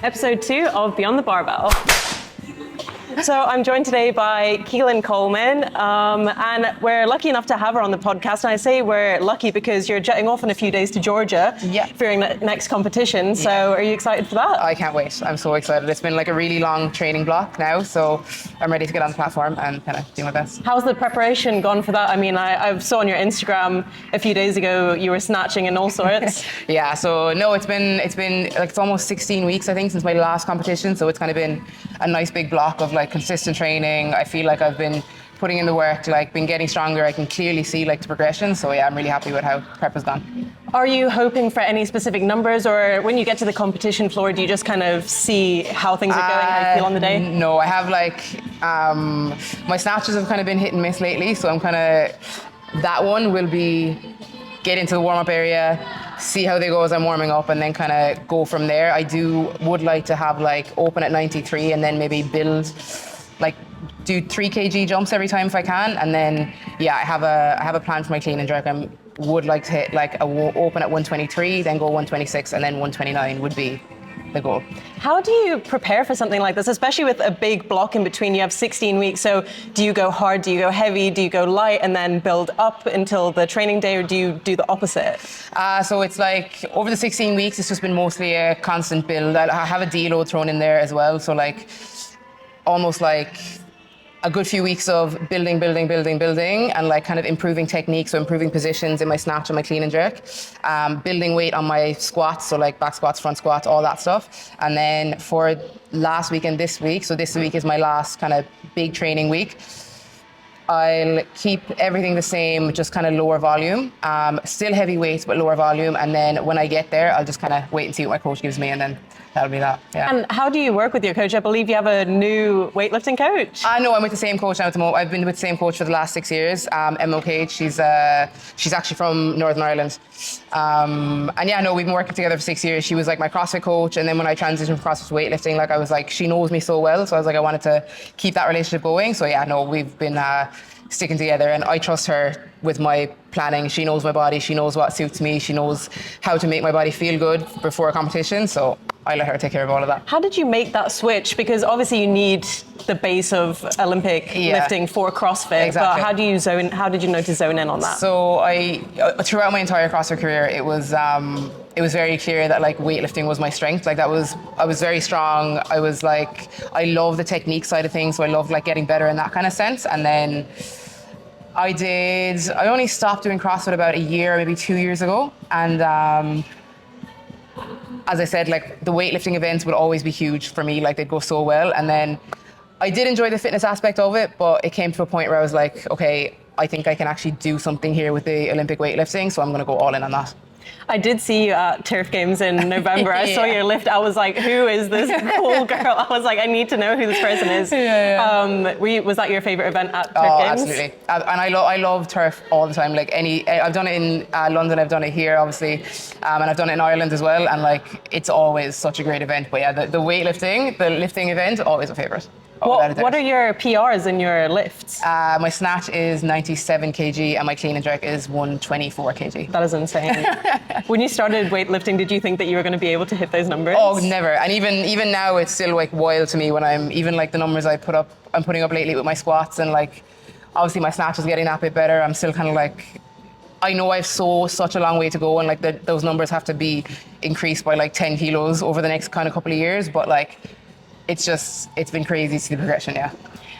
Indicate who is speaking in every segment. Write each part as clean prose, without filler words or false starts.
Speaker 1: episode 2 of Beyond the Barbell. So I'm joined today by Keilin Coleman, and we're lucky enough to have her on the podcast. And I say we're lucky because you're jetting off in a few days to Georgia for your next competition. So are you excited for that?
Speaker 2: I can't wait. I'm so excited. It's been like a really long training block now, so I'm ready to get on the platform and kind of do my best.
Speaker 1: How's the preparation gone for that? I mean, I saw on your Instagram a few days ago you were snatching and all sorts.
Speaker 2: Yeah, so no, it's been like it's almost 16 weeks I think since my last competition, so it's kind of been a nice big block of like consistent training. I feel like I've been putting in the work, like been getting stronger. I can clearly see like the progression, so yeah, I'm really happy with how prep has gone.
Speaker 1: Are you hoping for any specific numbers, or when you get to the competition floor, do you just kind of see how things are going, how you feel on the day?
Speaker 2: No, I have like my snatches have kind of been hit and miss lately, so I'm kind of, that one will be get into the warm-up area, see how they go as I'm warming up, and then kind of go from there. I would like to have like open at 93 and then maybe build, like do 3 kg jumps every time if I can, and then yeah, I have a plan for my clean and jerk. I would like to hit like open at 123, then go 126, and then 129 would be the goal.
Speaker 1: How do you prepare for something like this, especially with a big block in between? You have 16 weeks, so do you go hard, do you go heavy, do you go light and then build up until the training day, or do you do the opposite?
Speaker 2: So it's like over the 16 weeks, it's just been mostly a constant build. I have a deload thrown in there as well, so like almost like a good few weeks of building, and like kind of improving techniques, so improving positions in my snatch and my clean and jerk, building weight on my squats, so like back squats, front squats, all that stuff. And then for last week and this week, so this week is my last kind of big training week, I'll keep everything the same, just kind of lower volume, still heavy weights, but lower volume. And then when I get there, I'll just kind of wait and see what my coach gives me, and then that'll be that. Yeah.
Speaker 1: And how do you work with your coach? I believe you have a new weightlifting coach.
Speaker 2: No, I'm with the same coach now at the moment. I've been with the same coach for the last 6 years, Emma Cage. She's actually from Northern Ireland. And yeah, no, we've been working together for 6 years. She was like my CrossFit coach, and then when I transitioned from CrossFit to weightlifting, like I was like, she knows me so well, so I was like, I wanted to keep that relationship going. So yeah, no, we've been sticking together, and I trust her with my planning. She knows my body, she knows what suits me, she knows how to make my body feel good before a competition, so I let her take care of all of that.
Speaker 1: How did you make that switch? Because obviously you need the base of Olympic lifting for CrossFit,
Speaker 2: exactly.
Speaker 1: But how did you know to zone in on that?
Speaker 2: So throughout my entire CrossFit career, it was very clear that like weightlifting was my strength. Like I was very strong. I was like, I love the technique side of things, so I love like getting better in that kind of sense. And then I only stopped doing CrossFit about a year, maybe 2 years ago. And as I said, like the weightlifting events would always be huge for me. Like they'd go so well. And then I did enjoy the fitness aspect of it, but it came to a point where I was like, okay, I think I can actually do something here with the Olympic weightlifting, so I'm going to go all in on that.
Speaker 1: I did see you at Turf Games in November. I saw your lift. I was like, who is this cool girl? I was like, I need to know who this person is. Was that your favorite event at Turf Games?
Speaker 2: Absolutely. And I love turf all the time. Like I've done it in London, I've done it here, obviously, and I've done it in Ireland as well. And like, it's always such a great event. But yeah, the weightlifting, the lifting event, always a favorite.
Speaker 1: What are your PRs in your lifts?
Speaker 2: My snatch is 97 kg and my clean and jerk is 124 kg.
Speaker 1: That is insane. When you started weightlifting, did you think that you were going to be able to hit those numbers?
Speaker 2: Oh, never. And even now, it's still like wild to me when I'm even like the numbers I'm putting up lately with my squats, and like obviously my snatch is getting that bit better. I'm still kind of like, I know I've such a long way to go, and like those numbers have to be increased by like 10 kilos over the next kind of couple of years, but like it's been crazy to see the progression. Yeah.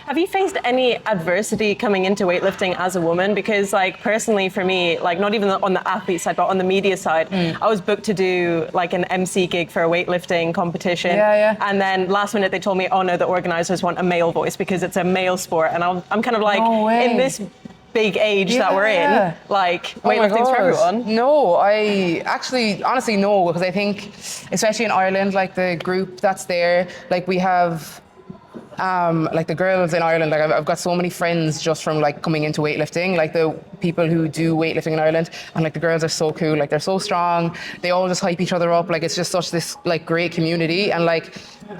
Speaker 1: Have you faced any adversity coming into weightlifting as a woman? Because like personally for me, like not even on the athlete side, but on the media side, I was booked to do like an MC gig for a weightlifting competition. And then last minute they told me, oh no, the organizers want a male voice because it's a male sport. And I'm kind of like, in this big age that we're in, like weightlifting's for everyone.
Speaker 2: No, I actually honestly no, because I think especially in Ireland, like the group that's there, like we have Like the girls in Ireland, like I've got so many friends just from like coming into weightlifting, like the people who do weightlifting in Ireland, and like the girls are so cool, like they're so strong, they all just hype each other up, like it's just such this like great community, and like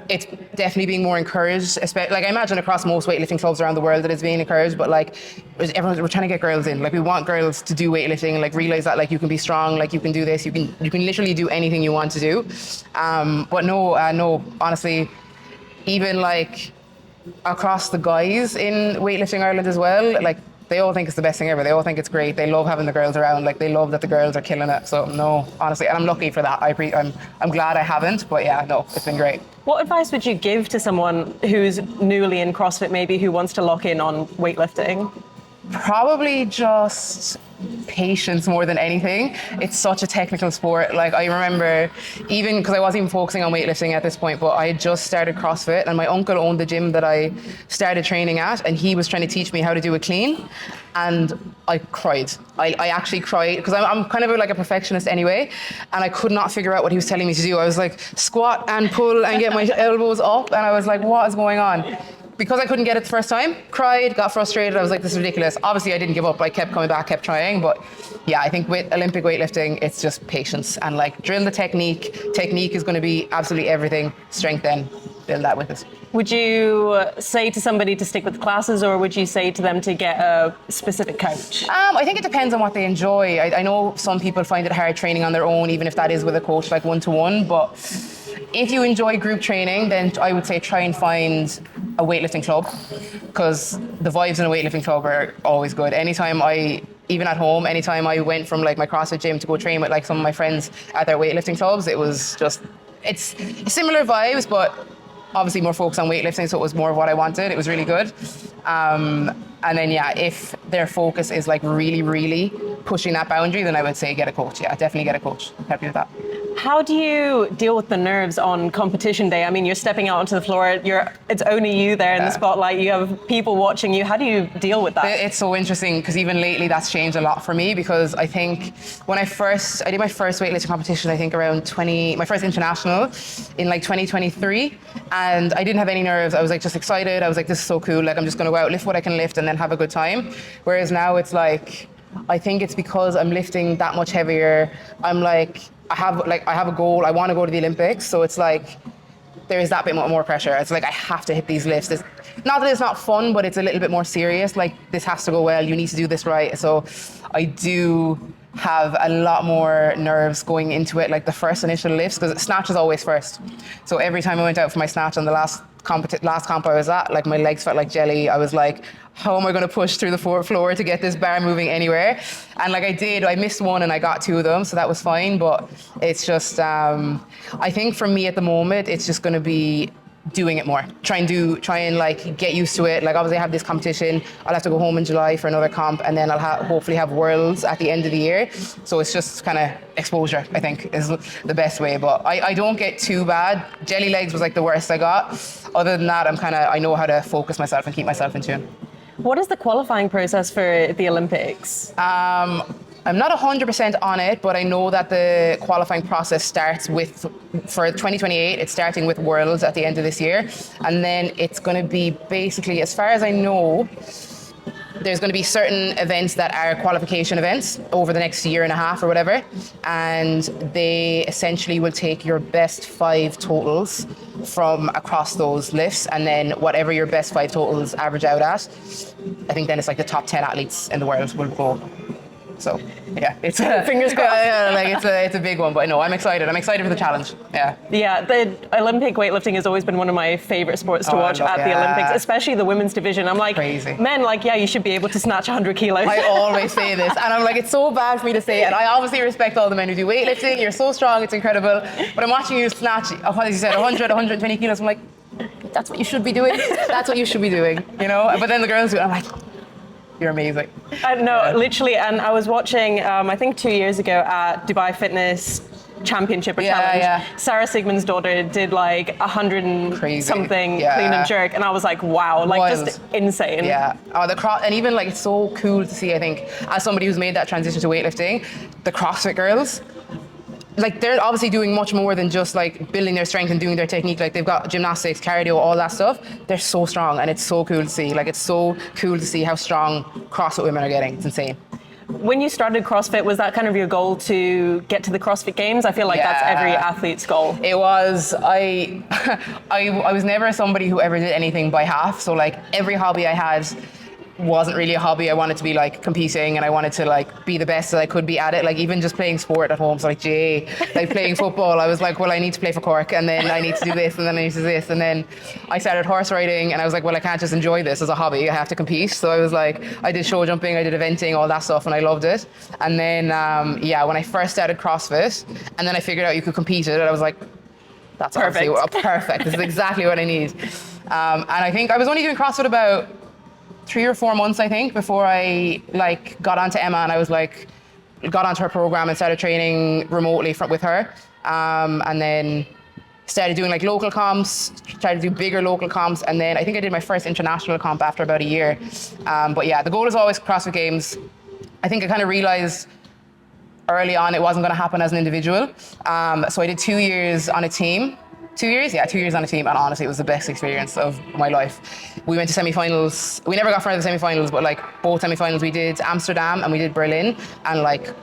Speaker 2: it's definitely being more encouraged, especially like I imagine across most weightlifting clubs around the world that it's being encouraged, but like we're trying to get girls in, like we want girls to do weightlifting and like realize that like you can be strong, like you can do this, you can literally do anything you want to do. But no, honestly, even like across the guys in weightlifting Ireland as well, like they all think it's the best thing ever. They all think it's great. They love having the girls around. Like they love that the girls are killing it. So no, honestly, and I'm lucky for that. I'm glad I haven't, but yeah, no, it's been great.
Speaker 1: What advice would you give to someone who's newly in CrossFit, maybe who wants to lock in on weightlifting?
Speaker 2: Probably just patience more than anything. It's such a technical sport. Like I remember, even because I wasn't even focusing on weightlifting at this point, but I had just started CrossFit, and my uncle owned the gym that I started training at, and he was trying to teach me how to do a clean, and I cried. I actually cried because I'm kind of like a perfectionist anyway, and I could not figure out what he was telling me to do. I was like squat and pull and get my elbows up, and I was like, what is going on? Because I couldn't get it the first time, cried, got frustrated. I was like, this is ridiculous. Obviously, I didn't give up. I kept coming back, kept trying. But yeah, I think with Olympic weightlifting, it's just patience and like drill the technique. Technique is going to be absolutely everything. Strength then, build that with us.
Speaker 1: Would you say to somebody to stick with classes, or would you say to them to get a specific coach?
Speaker 2: I think it depends on what they enjoy. I know some people find it hard training on their own, even if that is with a coach, like one-to-one. But if you enjoy group training, then I would say try and find a weightlifting club, because the vibes in a weightlifting club are always good. Even at home, anytime I went from like my CrossFit gym to go train with like some of my friends at their weightlifting clubs, it was just, it's similar vibes, but obviously more focused on weightlifting, so it was more of what I wanted. It was really good. And then yeah, if their focus is like really, really pushing that boundary, then I would say get a coach. Yeah, definitely get a coach. Help you with that.
Speaker 1: How do you deal with the nerves on competition day? I mean, you're stepping out onto the floor, it's only you there in the spotlight, you have people watching you. How do you deal with that?
Speaker 2: It's so interesting, because even lately that's changed a lot for me, because I think when I did my first weightlifting competition, I think around my first international in like 2023, and I didn't have any nerves. I was like just excited. I was like, this is so cool. Like I'm just going to go out, lift what I can lift, and then have a good time. Whereas now it's like, I think it's because I'm lifting that much heavier. I'm like, I have a goal. I want to go to the Olympics. So it's like, there is that bit more pressure. It's like, I have to hit these lifts. Not that it's not fun, but it's a little bit more serious. Like, this has to go well. You need to do this right. So I do have a lot more nerves going into it, like the first initial lifts, because snatch is always first. So every time I went out for my snatch on the last comp I was at, like my legs felt like jelly. I was like, how am I going to push through the floor to get this bar moving anywhere? And like I missed one and I got two of them, so that was fine. But it's just, I think for me at the moment, it's just going to be doing it more. Try and like get used to it. Like obviously I have this competition. I'll have to go home in July for another comp, and then I'll hopefully have Worlds at the end of the year. So it's just kind of exposure, I think, is the best way. But I don't get too bad. Jelly legs was like the worst I got. Other than that, I know how to focus myself and keep myself in tune.
Speaker 1: What is the qualifying process for the Olympics?
Speaker 2: I'm not 100% on it, but I know that the qualifying process starts for 2028, it's starting with Worlds at the end of this year. And then it's going to be basically, as far as I know, there's going to be certain events that are qualification events over the next year and a half or whatever. And they essentially will take your best 5 totals from across those lifts. And then whatever your best 5 totals average out at, I think then it's like the top 10 athletes in the world will go. So yeah, it's
Speaker 1: fingers crossed.
Speaker 2: It's a big one, but no, I'm excited. I'm excited for the challenge. Yeah,
Speaker 1: the Olympic weightlifting has always been one of my favorite sports to watch at the Olympics, especially the women's division. I'm like,
Speaker 2: crazy.
Speaker 1: Men, like, yeah, you should be able to snatch 100 kilos.
Speaker 2: I always say this, and I'm like, it's so bad for me to say it. And I obviously respect all the men who do weightlifting. You're so strong, it's incredible. But I'm watching you snatch, as you said, 100, 120 kilos. I'm like, that's what you should be doing. That's what you should be doing, you know? But then the girls do it. I'm like, you're amazing.
Speaker 1: Literally, and I was watching, I think 2 years ago at Dubai Fitness Championship or Challenge. Yeah. Sarah Sigmund's daughter did like 100 and something clean and jerk, and I was like, wow, like wild. Just insane.
Speaker 2: Yeah. And even like, it's so cool to see, I think, as somebody who's made that transition to weightlifting, the CrossFit girls, like they're obviously doing much more than just like building their strength and doing their technique. Like they've got gymnastics, cardio, all that stuff. They're so strong, and it's so cool to see. Like it's so cool to see how strong CrossFit women are getting. It's insane.
Speaker 1: When you started CrossFit, was that kind of your goal to get to the CrossFit Games? I feel like that's every athlete's goal.
Speaker 2: It was. I was never somebody who ever did anything by half. So like every hobby I had wasn't really a hobby. I wanted to be like competing, and I wanted to like be the best that I could be at it. Like even just playing sport at home, so like like playing football, I was like, well, I need to play for Cork, and then I need to do this, and then I need to do this, and then I started horse riding, and I was like, well, I can't just enjoy this as a hobby. I have to compete. So I was like, I did show jumping, I did eventing, all that stuff, and I loved it. And then when I first started CrossFit, and then I figured out you could compete it, and I was like, that's
Speaker 1: perfect.
Speaker 2: Perfect. This is exactly what I need. And I think I was only doing CrossFit about 3 or 4 months, I think, before I like got onto Emma, and I was like, got onto her program and started training remotely with her, and then started doing like local comps, tried to do bigger local comps, and then I think I did my first international comp after about a year. But yeah, the goal is always CrossFit Games. I think I kind of realized early on it wasn't going to happen as an individual, so I did 2 years on a team. 2 years? Yeah, 2 years on a team, and honestly, it was the best experience of my life. We went to semi-finals. We never got far to the semi-finals, but like both semi-finals, we did Amsterdam and we did Berlin, and like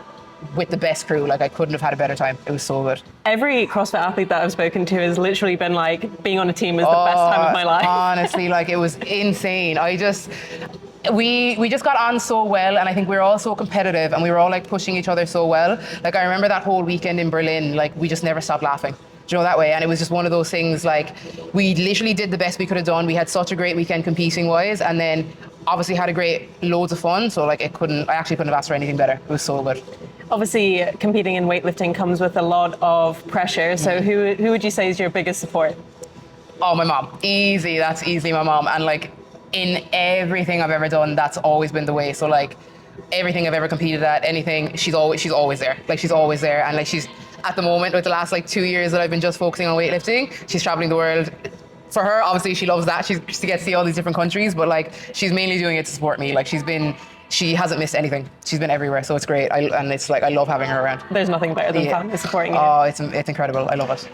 Speaker 2: with the best crew. Like I couldn't have had a better time. It was so good.
Speaker 1: Every CrossFit athlete that I've spoken to has literally been like, being on a team is the best time of my life.
Speaker 2: Honestly, like it was insane. We just got on so well, and I think we were all so competitive, and we were all like pushing each other so well. Like I remember that whole weekend in Berlin, like we just never stopped laughing. Do you know, that way? And it was just one of those things, like we literally did the best we could have done. We had such a great weekend competing wise, and then obviously had loads of fun. So like I actually couldn't have asked for anything better. It was so good.
Speaker 1: Obviously, competing in weightlifting comes with a lot of pressure. So who would you say is your biggest support?
Speaker 2: Oh, my mom. Easy. That's easily my mom. And like in everything I've ever done, that's always been the way. So like everything I've ever competed at, anything, she's always there. Like she's always there. And like she's, at the moment, with the last like 2 years that I've been just focusing on weightlifting, she's traveling the world. For her, obviously, she loves that. She gets to see all these different countries, but like she's mainly doing it to support me. Like she hasn't missed anything. She's been everywhere, so it's great. And it's like I love having her around.
Speaker 1: There's nothing better than family supporting you.
Speaker 2: Oh, it's incredible. I love it.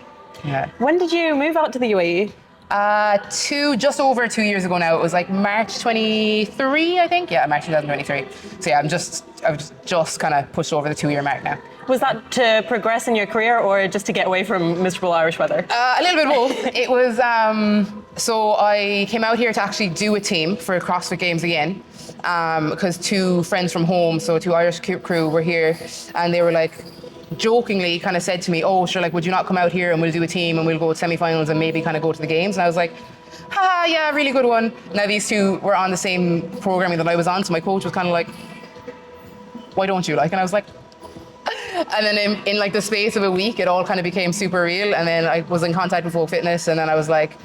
Speaker 2: Yeah.
Speaker 1: When did you move out to the UAE?
Speaker 2: Just over 2 years ago now. It was like March 23, I think. Yeah, March 2023. So yeah, I've just kind of pushed over the 2 year mark now.
Speaker 1: Was that to progress in your career or just to get away from miserable Irish weather?
Speaker 2: A little bit of both. It was, so I came out here to actually do a team for CrossFit Games again, because 2 friends from home, so 2 Irish crew were here, and they were like, jokingly kind of said to me, oh, sure, like, would you not come out here and we'll do a team and we'll go to semi-finals and maybe kind of go to the games? And I was like, yeah, really good one. Now these 2 were on the same programming that I was on, so my coach was kind of like, why don't you? Like, and I was like, and then in like the space of a week, it all kind of became super real. And then I was in contact with Folk Fitness, and then I was like,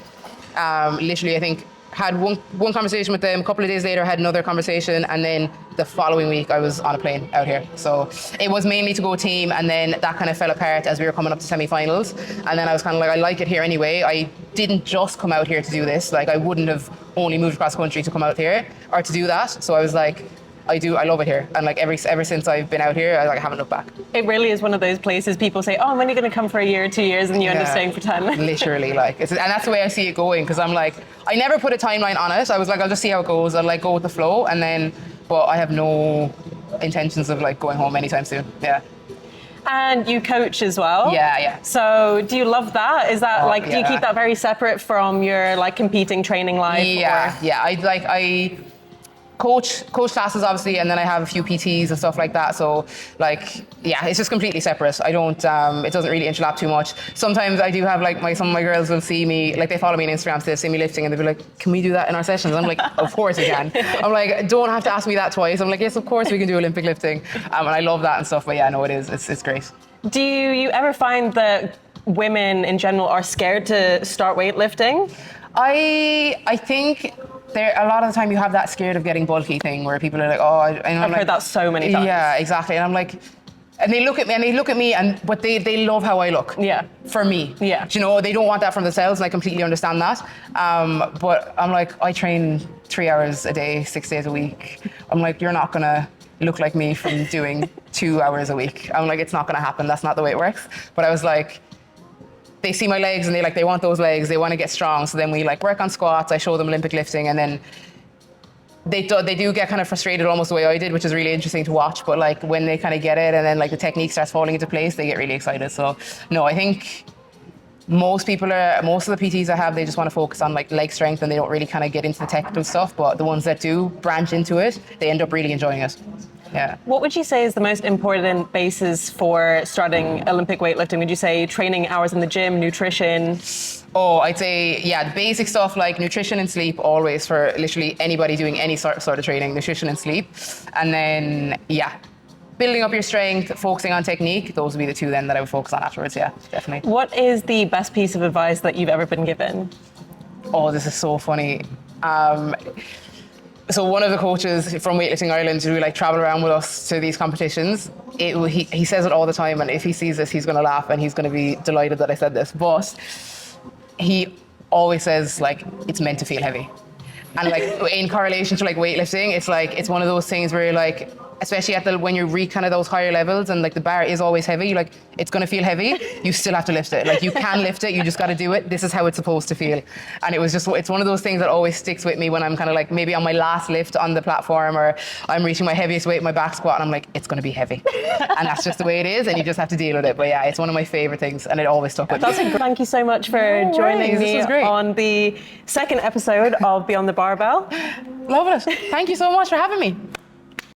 Speaker 2: literally, I think had one conversation with them. A couple of days later, had another conversation, and then the following week, I was on a plane out here. So it was mainly to go team, and then that kind of fell apart as we were coming up to semi-finals. And then I was kind of like, I like it here anyway. I didn't just come out here to do this. Like I wouldn't have only moved across country to come out here or to do that. So I was like, I love it here. And like ever since I've been out here, I haven't looked back.
Speaker 1: It really is one of those places people say, oh, when are you going to come for a year or 2 years? And you end up staying for 10.
Speaker 2: Literally, like, and that's the way I see it going. Because I'm like, I never put a timeline on it. I was like, I'll just see how it goes. I'll like go with the flow. And then, but I have no intentions of like going home anytime soon. Yeah.
Speaker 1: And you coach as well.
Speaker 2: Yeah.
Speaker 1: So do you love that? Is that do you keep that very separate from your like competing training life?
Speaker 2: Yeah. I coach classes obviously, and then I have a few PTs and stuff like that. So like, yeah, it's just completely separate. I don't, it doesn't really interlap too much. Sometimes I do have like some of my girls will see me, like they follow me on Instagram, so they see me lifting and they'll be like, can we do that in our sessions? I'm like, of course we can. I'm like, don't have to ask me that twice. I'm like, yes, of course we can do Olympic lifting. And I love that and stuff, but yeah, no, it's great.
Speaker 1: Do you ever find that women in general are scared to start weightlifting?
Speaker 2: I think a lot of the time you have that scared of getting bulky thing where people are like, oh,
Speaker 1: I've heard that so many times.
Speaker 2: Yeah, exactly. And I'm like, and they look at me, but they love how I look.
Speaker 1: Yeah.
Speaker 2: For me.
Speaker 1: Yeah.
Speaker 2: Do you know, they don't want that from themselves, and I completely understand that. But I'm like, I train 3 hours a day, 6 days a week. I'm like, you're not gonna look like me from doing 2 hours a week. I'm like, it's not going to happen. That's not the way it works. But I was like, they see my legs and they want those legs. They want to get strong. So then we like work on squats. I show them Olympic lifting, and then they do get kind of frustrated almost the way I did, which is really interesting to watch. But like when they kind of get it and then like the technique starts falling into place, they get really excited. So no, I think most of the PTs I have, they just want to focus on like leg strength and they don't really kind of get into the technical stuff. But the ones that do branch into it, they end up really enjoying it. Yeah.
Speaker 1: What would you say is the most important basis for starting Olympic weightlifting? Would you say training hours in the gym, nutrition?
Speaker 2: Oh, I'd say, yeah, the basic stuff like nutrition and sleep always for literally anybody doing any sort of training, nutrition and sleep. And then, yeah, building up your strength, focusing on technique, those would be the two then that I would focus on afterwards, yeah, definitely.
Speaker 1: What is the best piece of advice that you've ever been given?
Speaker 2: Oh, this is so funny. So one of the coaches from Weightlifting Ireland who like travel around with us to these competitions, he says it all the time, and if he sees this, he's going to laugh and he's going to be delighted that I said this. But he always says like it's meant to feel heavy, and like in correlation to like weightlifting, it's one of those things where you're like, especially when you reach kind of those higher levels and like the bar is always heavy, like it's going to feel heavy, you still have to lift it. Like you can lift it, you just got to do it. This is how it's supposed to feel. And it's one of those things that always sticks with me when I'm kind of like maybe on my last lift on the platform, or I'm reaching my heaviest weight in my back squat and I'm like, it's going to be heavy. And that's just the way it is, and you just have to deal with it. But yeah, it's one of my favorite things and it always stuck with me.
Speaker 1: Thank you so much for joining me on the second episode of Beyond the Barbell.
Speaker 2: Love it. Thank you so much for having me.